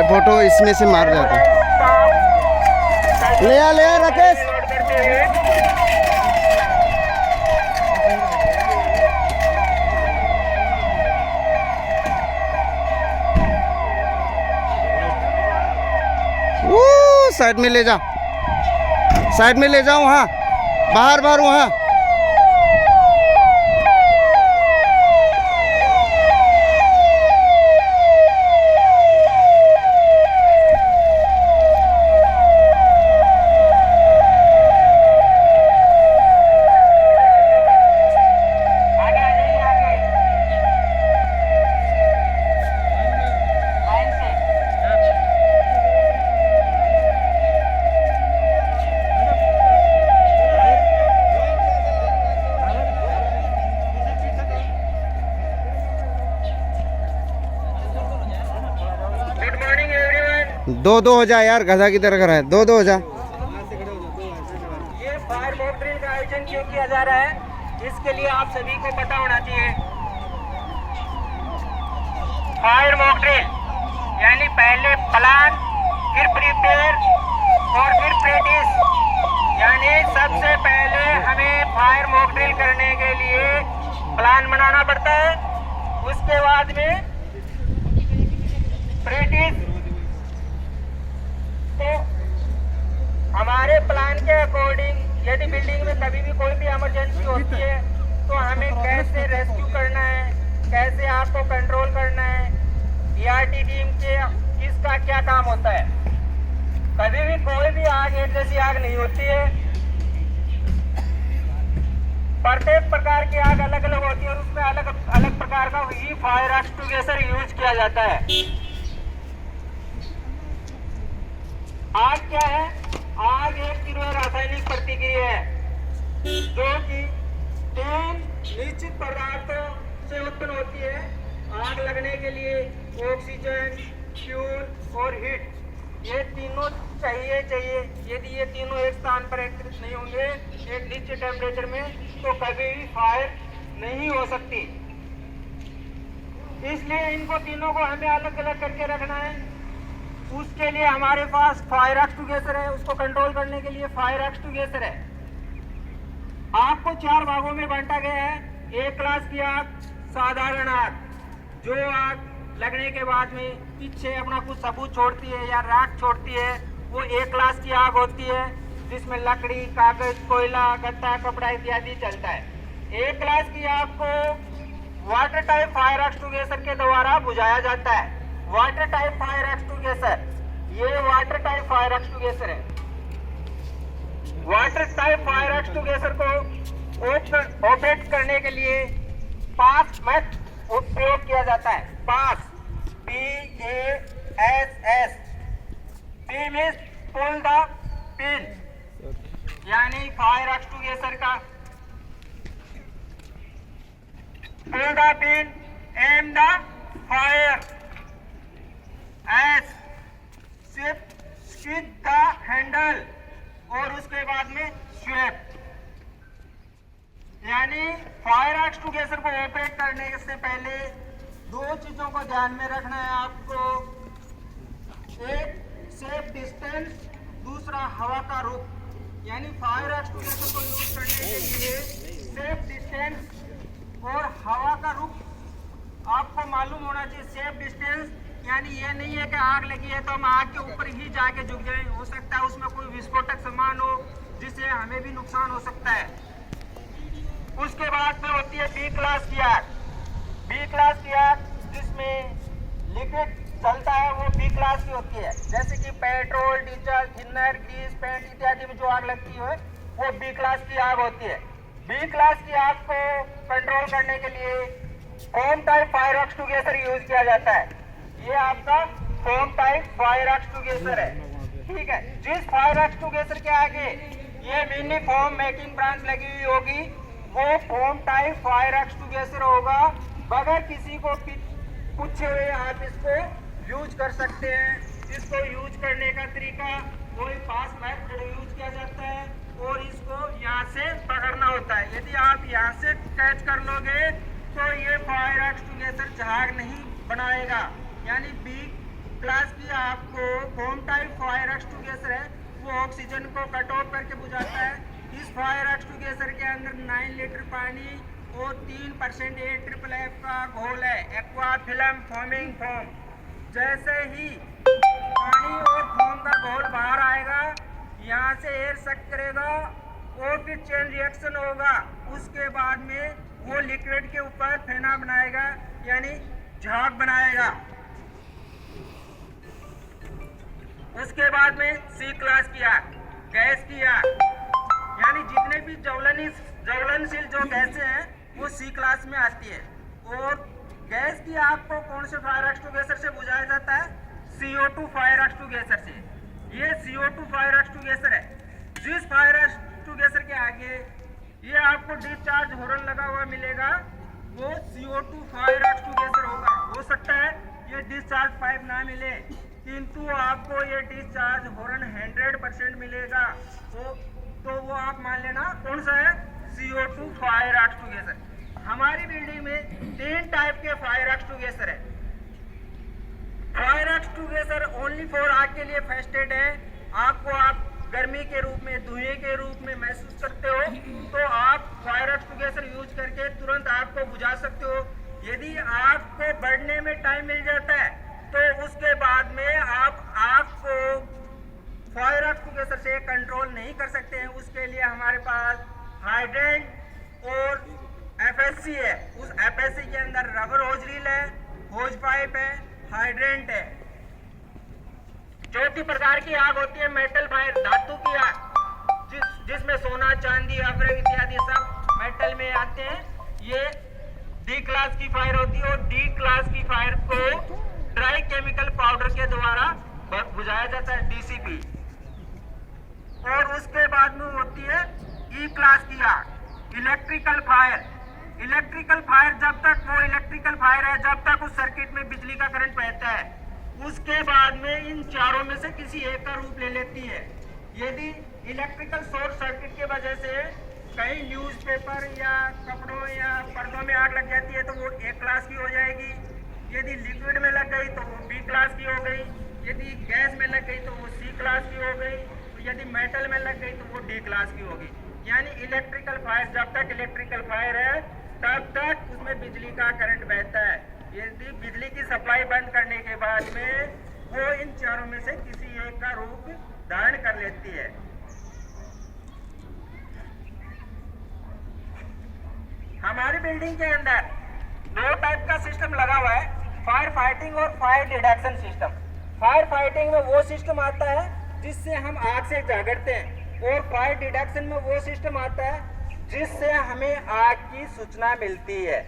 Photo इसमें से मार जाता है। ले आ राकेश। साइड में ले जा, साइड में ले जाओ, वहाँ बाहर वहाँ। दो हो जा यार, गधा की तरह रहा है। दो हो जा। ये फायर मॉक ड्रिल का आयोजन क्यों किया जा रहा है, इसके लिए आप सभी को पता होना चाहिए। फायर मॉक ड्रिल यानी पहले प्लान, फिर प्रिपेयर और फिर प्रैक्टिस। यानी सबसे पहले हमें फायर मॉक ड्रिल करने के लिए प्लान बनाना पड़ता है, उसके बाद में प्रैक्टिस। तो हमारे प्लान के अकॉर्डिंग यदि बिल्डिंग में कभी भी कोई भी इमरजेंसी होती है तो हमें कैसे रेस्क्यू करना है, कैसे आग को कंट्रोल करना है, ईआरटी टीम के किसका क्या काम होता है। कभी भी कोई भी आग एक जैसी आग नहीं होती है, प्रत्येक प्रकार की आग अलग अलग होती है और उसमें अलग अलग प्रकार का ही फायर एक्सटिंग्विशर यूज किया जाता है। आग क्या है? आग एक तीव्र रासायनिक प्रतिक्रिया है जो कि 3 निश्चित पदार्थों से उत्पन्न होती है। आग लगने के लिए ऑक्सीजन, फ्यूल और हीट, ये तीनों चाहिए। यदि ये तीनों एक स्थान पर एकत्रित नहीं होंगे एक निश्चित टेम्परेचर में तो कभी भी फायर नहीं हो सकती। इसलिए इनको तीनों को हमें अलग अलग करके रखना है। उसके लिए हमारे पास फायर एक्सटिंग्विशर है, उसको कंट्रोल करने के लिए फायर एक्सटिंग्विशर है। आग को 4 भागों में बांटा गया है। एक क्लास की आग साधारण आग, जो आग लगने के बाद में पीछे अपना कुछ सबूत छोड़ती है या राख छोड़ती है, वो एक क्लास की आग होती है जिसमें लकड़ी, कागज, कोयला, गत्ता, कपड़ा इत्यादि चलता है। एक क्लास की आग को वाटर टाइप फायर एक्सटिंग्विशर के द्वारा बुझाया जाता है। वाटर टाइप फायर एक्सटिंग्विशर, ये वाटर टाइप फायर एक्सटिंग्विशर है। वाटर टाइप फायर एक्सटिंग्विशर को ऑपरेट करने के लिए पास मेथड उपयोग किया जाता है। PASS, PASS, P means pull the pin, यानी फायर एक्सटिंग्विशर का pull the pin, aim the fire, S switch the handle और उसके बाद में स्वेप। यानी फायर एक्सटिंग्विशर को ऑपरेट करने से पहले 2 चीजों को ध्यान में रखना है आपको। एक सेफ डिस्टेंस, दूसरा हवा का रुख। यानी फायर एक्सटिंग्विशर को यूज करने के लिए सेफ डिस्टेंस और हवा का रुख आपको मालूम होना चाहिए। सेफ डिस्टेंस यानी ये नहीं है कि आग लगी है तो हम आग के ऊपर ही जाके झुक जाएं। हो सकता है उसमें कोई विस्फोटक सामान हो जिससे हमें भी नुकसान हो सकता है। उसके बाद में होती है बी क्लास की आग। बी क्लास की आग जिसमें लिक्विड चलता है वो बी क्लास की होती है, जैसे कि petrol, diesel, thinner, grease, paint इत्यादि में जो आग लगती है वो बी क्लास की आग होती है। बी क्लास की आग को कंट्रोल करने के लिए foam type fire extinguisher use किया जाता है। ये आपका फोम टाइप फायर एक्सटिंग्विशर है, ठीक है। जिस फायर एक्सटिंग्विशर के आगे ये मिनी फोम मेकिंग ब्रांच लगी हुई होगी वो फोम टाइप फायर एक्सटिंग्विशर होगा। बगैर किसी को पूछे हुए आप इसको यूज कर सकते हैं। इसको यूज करने का तरीका वही पास मेथड यूज किया जाता है और इसको यहाँ से पकड़ना होता है। यदि आप यहाँ से कैच कर लोगे तो ये फायर एक्सटिंग्विशर झाग नहीं बनाएगा, यानी बी क्लास की आपको फोम टाइप फायर एक्सटिंग्विशर है, वो ऑक्सीजन को कट ऑफ करके बुझाता है। इस फायर एक्सटिंग्विशर के अंदर 9 लीटर पानी और 3% AFFF का घोल है, एक्वा फिल्म फॉर्मिंग फोम। जैसे ही पानी और फोम का घोल बाहर आएगा, यहाँ से एयर सक करेगा और फिर चेन रिएक्शन होगा। उसके बाद में वो लिक्विड के ऊपर फेना बनाएगा, यानी झाग बनाएगा। उसके बाद में सी क्लास की आग, गैस की आग, यानी जितने भी ज्वलनशील जो गैसें हैं वो सी क्लास में आती है। और गैस की आग को कौन से फायर एक्सटिंग्विशर से बुझाया जाता है? CO2 फायर एक्सटिंग्विशर से। ये CO2 फायर एक्सटिंग्विशर है। जिस फायर एक्सटिंग्विशर के आगे ये आपको डिस्चार्ज हॉर्न लगा हुआ मिलेगा, वो CO2 फायर एक्सटिंग्विशर होगा। हो सकता है ये डिस्चार्ज पाइप ना मिले, किंतु आपको ये डिस्चार्ज हॉर्न 100% मिलेगा। तो वो आप मान लेना कौन सा है? CO2 fire extinguisher. हमारी बिल्डिंग में 3 टाइप के फायर एक्सटिंग्विशर है। फायर एक्सटिंग्विशर ओनली फॉर आग के लिए फर्स्ट एड है। आपको आप गर्मी के रूप में, धुएं के रूप में महसूस करते हो तो आप फायर एक्सटिंग्विशर यूज करके तुरंत आग को बुझा सकते हो। यदि आग को बढ़ने में टाइम मिल जाता है तो उसके बाद में आप आग को फायर एक्सटिंग्विशर से कंट्रोल नहीं कर सकते हैं। उसके लिए हमारे पास हाइड्रेंट और FSC है। उस FSC के अंदर रबर होज रील है, होज पाइप है, हाइड्रेंट है। चौथी प्रकार की आग होती है मेटल फायर, धातु की आग, जिसमें सोना, चांदी, अभ्रक इत्यादि सब मेटल में आते हैं। ये D क्लास की फायर होती है। और D क्लास की फायर को ड्राई केमिकल पाउडर के द्वारा बुझाया जाता है, DCP। और उसके बाद में होती है E क्लास की आग, इलेक्ट्रिकल फायर। इलेक्ट्रिकल फायर जब तक वो इलेक्ट्रिकल फायर है, जब तक उस सर्किट में बिजली का करंट बहता है, उसके बाद में इन चारों में से किसी एक का रूप ले लेती है। यदि इलेक्ट्रिकल शॉर्ट सर्किट की वजह से कहीं न्यूज़पेपर या कपड़ों या पर्दों में आग लग जाती है तो वो A क्लास की हो जाएगी। यदि लिक्विड में लग गई तो वो B क्लास की हो गई। यदि गैस में लग गई तो वो C क्लास की हो गई। यदि मेटल में लग गई तो वो D क्लास की होगी। यानी इलेक्ट्रिकल फायर, जब तक इलेक्ट्रिकल फायर है तब तक उसमें बिजली का करंट बहता है। यदि बिजली की सप्लाई बंद करने के बाद में वो इन चारों में से किसी एक का रूप धारण कर लेती है। हमारी बिल्डिंग के अंदर 2 टाइप का सिस्टम लगा हुआ है, फायर फाइटिंग और fire deduction system. Fire fighting में वो सिस्टम आता है जिससे हम आग से झगड़ते हैं, और फायर डिडक्शन में वो सिस्टम आता है जिससे हमें आग की सूचना मिलती है।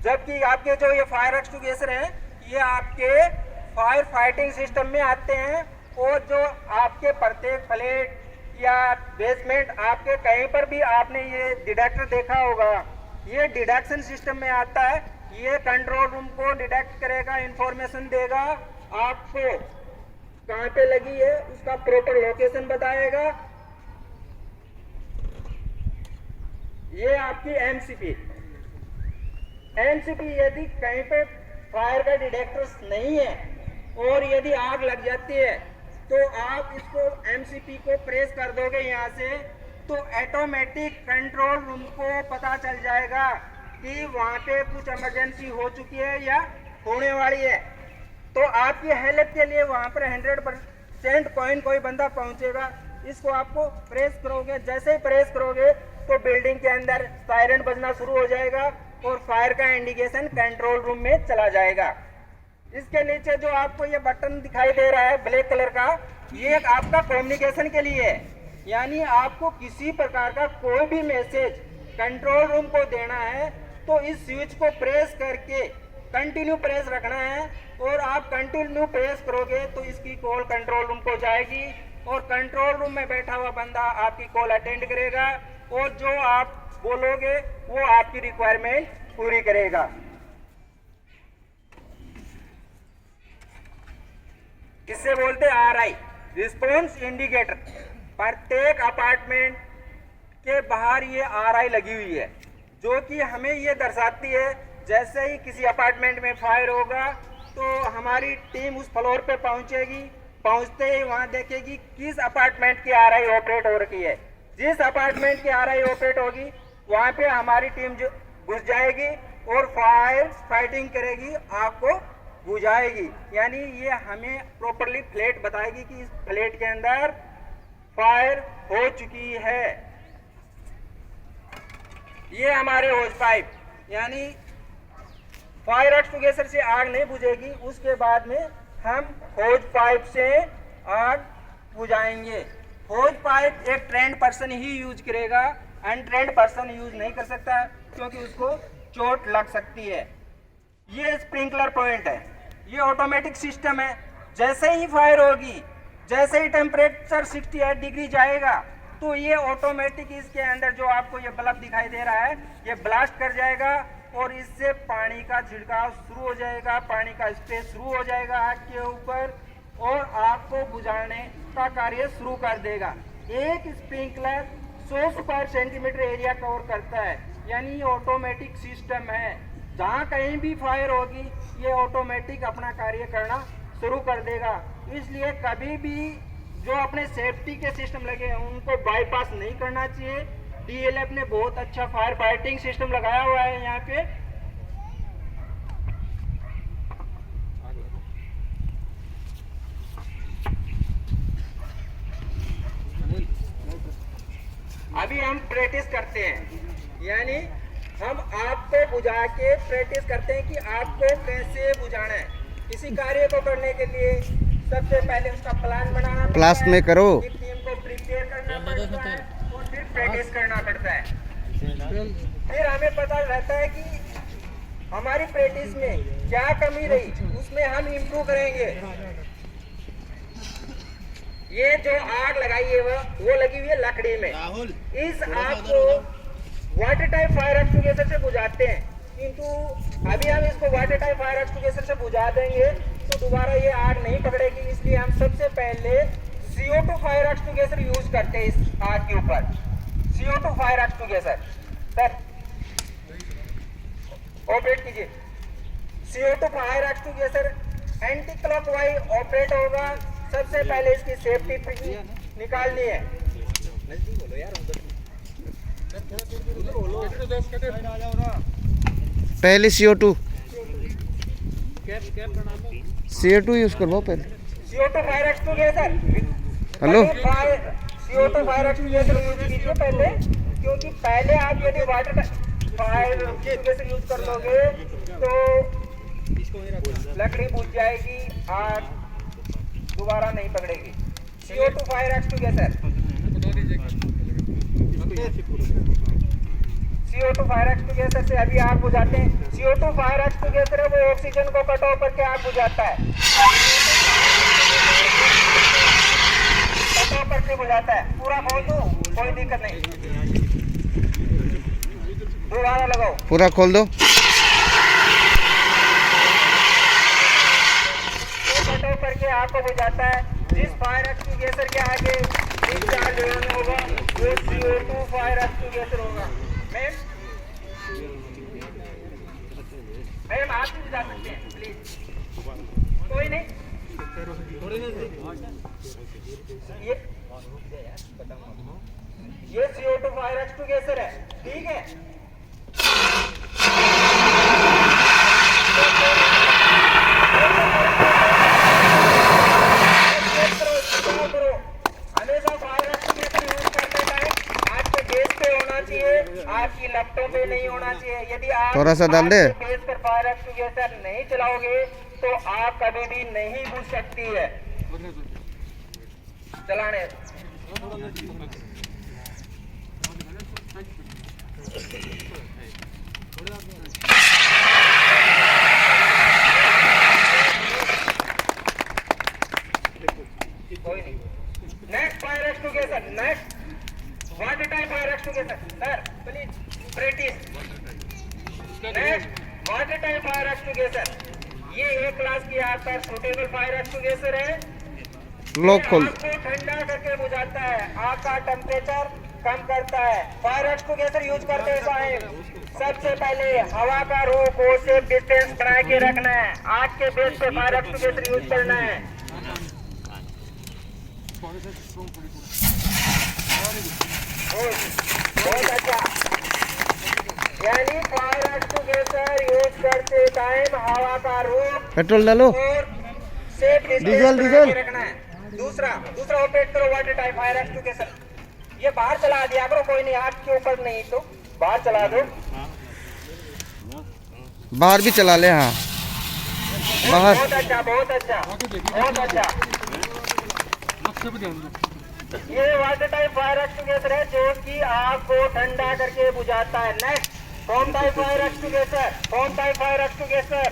जबकि आपके जो ये फायर एक्सटिंग्विशर हैं, ये आपके फायर फाइटिंग सिस्टम में आते हैं। और जो आपके प्रत्येक फ्लैट या बेसमेंट, आपके कहीं पर भी आपने ये डिटेक्टर देखा होगा, ये डिडक्शन सिस्टम में आता है। ये कंट्रोल रूम को डिटेक्ट करेगा, इंफॉर्मेशन देगा, आपको कहाँ पे लगी है उसका प्रॉपर लोकेशन बताएगा। ये आपकी एमसीपी यदि कहीं पे फायर का डिटेक्टर नहीं है और यदि आग लग जाती है तो आप इसको एमसीपी को प्रेस कर दोगे यहाँ से, तो ऑटोमेटिक कंट्रोल रूम को पता चल जाएगा कि वहाँ पे कुछ इमरजेंसी हो चुकी है या होने वाली है। तो आपकी हेल्प के लिए वहाँ पर 100% कोई बंदा पहुँचेगा। इसको आपको प्रेस करोगे, जैसे ही प्रेस करोगे तो बिल्डिंग के अंदर सायरन बजना शुरू हो जाएगा और फायर का इंडिकेशन कंट्रोल रूम में चला जाएगा। इसके नीचे जो आपको ये बटन दिखाई दे रहा है ब्लैक कलर का, ये आपका कम्युनिकेशन के लिए है। यानी आपको किसी प्रकार का कोई भी मैसेज कंट्रोल रूम को देना है तो इस स्विच को प्रेस करके कंटिन्यू प्रेस रखना है, और आप कंटिन्यू प्रेस करोगे तो इसकी कॉल कंट्रोल रूम को जाएगी और कंट्रोल रूम में बैठा हुआ बंदा आपकी कॉल अटेंड करेगा और जो आप बोलोगे वो आपकी रिक्वायरमेंट पूरी करेगा। इससे बोलते RI, रिस्पॉन्स इंडिकेटर। प्रत्येक अपार्टमेंट के बाहर ये RI लगी हुई है, जो कि हमें ये दर्शाती है जैसे ही किसी अपार्टमेंट में फायर होगा तो हमारी टीम उस फ्लोर पे पहुंचेगी। पहुंचते ही वहां देखेगी किस अपार्टमेंट की आरआई ऑपरेट हो रखी है। जिस अपार्टमेंट की आरआई ऑपरेट होगी वहां पे हमारी टीम जो घुस जाएगी और फाइटिंग करेगी, आग को बुझाएगी। यानी ये हमें प्रॉपरली फ्लैट बताएगी कि इस फ्लैट के अंदर फायर हो चुकी है। ये हमारे होज पाइप, यानी फायर एक्सटिंग्विशर से आग नहीं बुझेगी, उसके बाद में हम होज पाइप से आग बुझाएंगे। होज पाइप एक ट्रेंड पर्सन ही यूज करेगा, अनट्रेंड पर्सन यूज नहीं कर सकता क्योंकि उसको चोट लग सकती है। ये स्प्रिंकलर पॉइंट है, ये ऑटोमेटिक सिस्टम है। जैसे ही फायर होगी, जैसे ही टेम्परेचर 68 डिग्री जाएगा तो ये ऑटोमेटिक इसके अंदर जो आपको ये बल्ब दिखाई दे रहा है ये ब्लास्ट कर जाएगा और इससे पानी का छिड़काव शुरू हो जाएगा, पानी का स्प्रे शुरू हो जाएगा आग के ऊपर और आग को बुझाने का कार्य शुरू कर देगा। एक sprinkler 100 square centimetre area cover करता है, यानी ये ऑटोमेटिक सिस्टम है। जहाँ कहीं भी फायर होगी ये ऑटोमेटिक अपना कार्य करना शुरू कर देगा। इसलिए कभी भी जो अपने सेफ्टी के सिस्टम लगे हैं उनको बाईपास नहीं करना चाहिए। डीएलएफ ने बहुत अच्छा फायर फाइटिंग सिस्टम लगाया हुआ है यहाँ पे। अभी हम प्रैक्टिस करते हैं, यानी हम आग को बुझा के प्रैक्टिस करते हैं कि आग को कैसे बुझाना है। किसी कार्य को करने के लिए सबसे पहले उसका प्लान बनाना पड़ता है, प्लास्ट में करो, टीम को प्रिपेयर करना पड़ता है और फिर प्रैक्टिस करना पड़ता है। फिर हमें पता रहता है कि हमारी प्रैक्टिस में क्या कमी रही, उसमें हम इम्प्रूव करेंगे। ये जो आग लगाई है वो लगी हुई है लकड़ी में। इस आग को वाटर टाइप फायर एक्सटिंग्विशर से बुझाते हैं, किंतु अभी हम इसको वाटर टाइप फायर एक्सटिंग्विशर से बुझा देंगे तो दोबारा ये आग नहीं पकड़ेगी। इसलिए हम सबसे पहले CO2 फायर एक्सटिंग्विशर यूज करते हैं इस आग के ऊपर। CO2 fire extinguisher sir operate कीजिए। CO2 fire extinguisher anti clockwise operate होगा। सबसे पहले इसकी सेफ्टी पिन निकालनी है। पहले CO2 यूज करवाओ पहले। CO2 fire extinguisher, hello, CO2 fire extinguisher use कीजिए पहले, क्योंकि पहले आप यदि वाटर फायर एक्सटिंग्विशर यूज कर लोगे तो लकड़ी बुझ जाएगी, आग दोबारा नहीं पकड़ेगी। CO2 fire extinguisher, CO2 fire extinguisher से अभी आग बुझाते हैं। CO2 फायर एक्सटिंग्विशर है वो ऑक्सीजन को कट ऑफ करके आग बुझाता है, कट ऑफ करके बुझाता है। पूरा खोल दो, कोई दिक्कत नहीं, दोबारा लगाओ, पूरा खोल दो। कट ऑफ करके आग को बुझाता है। जिस फायर एक्सटिंग्विशर के आगे डिस्चार्ज होगा वो CO2 फायर एक्सटिंग्विशर होगा। मैम आप भी जा सकते हैं प्लीज, कोई नहीं। ये CO2 फायर एक्सटिंग्विशर है, ठीक है। हमेशा फायर एक्सटिंग्विशर यूज करते टाइम आपके बेस पे होना चाहिए, आपकी लैपटॉप पे नहीं होना चाहिए। यदि आप थोड़ा सा डाल दे। बेस पर फायर एक्सटिंग्विशर नहीं चलाओगे तो आग कभी भी नहीं बुझ सकती है। चलाने कोई नहीं। Next fire extinguisher, next water type fire extinguisher sir please practice. Next water type fire extinguisher, ये A क्लास की आपका सूटेबल फायर एक्सटिंग्विशर है। लॉक खोल। आग को ठंडा करके बुझाता है। आग का टेम्परेचर कम करता है। फायर एक्सटिंग्विशर यूज करते टाइम सबसे पहले हवा का रुख को सेफ डिस्टेंस बना के रखना है। आग के बेस पे फायर एक्सटिंग्विशर यूज करना है। बहुत अच्छा। यानी फायर एक्सटिंग्विशर यूज करते टाइम हवा का रुख पेट्रोल डालो, और सेफ डीजल, डीजल। रखना है। दूसरा ऑपरेट करो वाटर टाइप फायर एक्सटिंग्विशर। ये बाहर चला दिया करो, कोई नहीं, आग के ऊपर नहीं तो बाहर चला दो। बाहर भी चला ले। हाँ बाहर। बहुत अच्छा, बहुत अच्छा, बहुत अच्छा। ये वाटर टाइप फायर एक्सटिंग्विशर है जो कि आग को ठंडा करके बुझाता है। Next foam type fire extinguisher. Foam type fire extinguisher,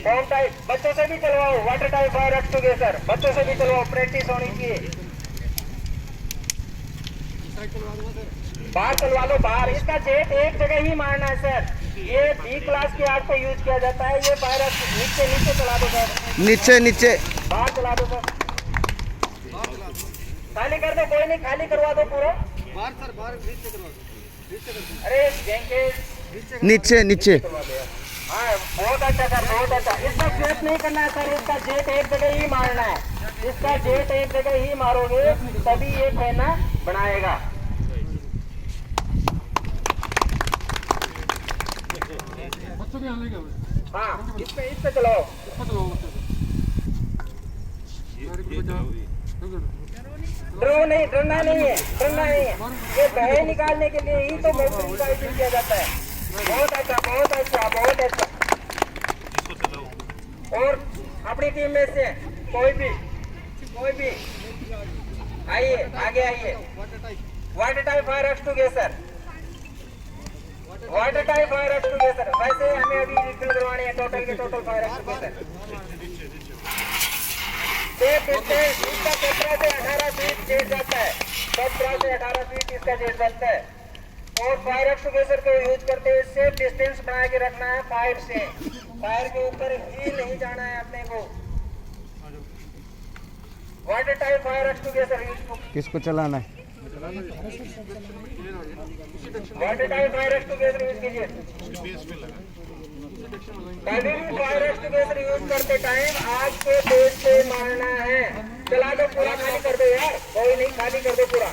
foam type बच्चों से भी चलवाओ। वाटर टाइप फायर एक्सटिंग्विशर बच्चों से भी चलवाओ, प्रैक्टिस होनी चाहिए। बाहर चलवा लो, बाहर। इसका जेट एक जगह ही मारना है सर। ये बी क्लास की आग पे यूज किया जाता है। ये फायर नीचे नीचे चला दो सर, नीचे नीचे। बाहर चला दो सर, खाली कर दो। कोई नहीं, खाली करवा दो पूरा। बाहर सर, बाहर नीचे करवा दो। अरे जेंके नीचे नीचे। हाँ बहुत अच्छा सर, बहुत अच्छा। इसका जेट नहीं करना है सर, इसका जेट एक जगह ही मारना है। इसका जेट एक जगह ही मारोगे तभी ये फैना बनाएगा। बच्चों के यहाँ लेके आओ। हाँ इस पे चलाओ। डरना नहीं है, डरना नहीं है। ये बहे निकालने के लिए ही तो मोटरिंग का यूज किया जाता है। बहुत अच्छा, बहुत अच्छा, बहुत अच्छा। और अपनी टीम में से कोई भी आइए, आगे आइए। Water type fire extinguisher, water type fire extinguisher. वैसे हमें अभी रिफिल करवाने हैं टोटल के total fire extinguisher. Safe distance इसका 17 से 18 फीट जेट जाता है। 17 से 18 फीट इसका जेट जाता है। और फायर एक्सटिंग्विशर को यूज करते हुए सेफ डिस्टेंस बना के रखना है फायर से। फायर के ऊपर ही नहीं जाना है अपने को। Water type fire extinguisher use किसको चलाना है? Water type fire extinguisher use कीजिए। कभी भी फायर एक्सटिंग्विशर यूज करते टाइम आग के बेस पे मारना है। चला दो पूरा, खाली कर दो यार, कोई नहीं, खाली कर दो पूरा।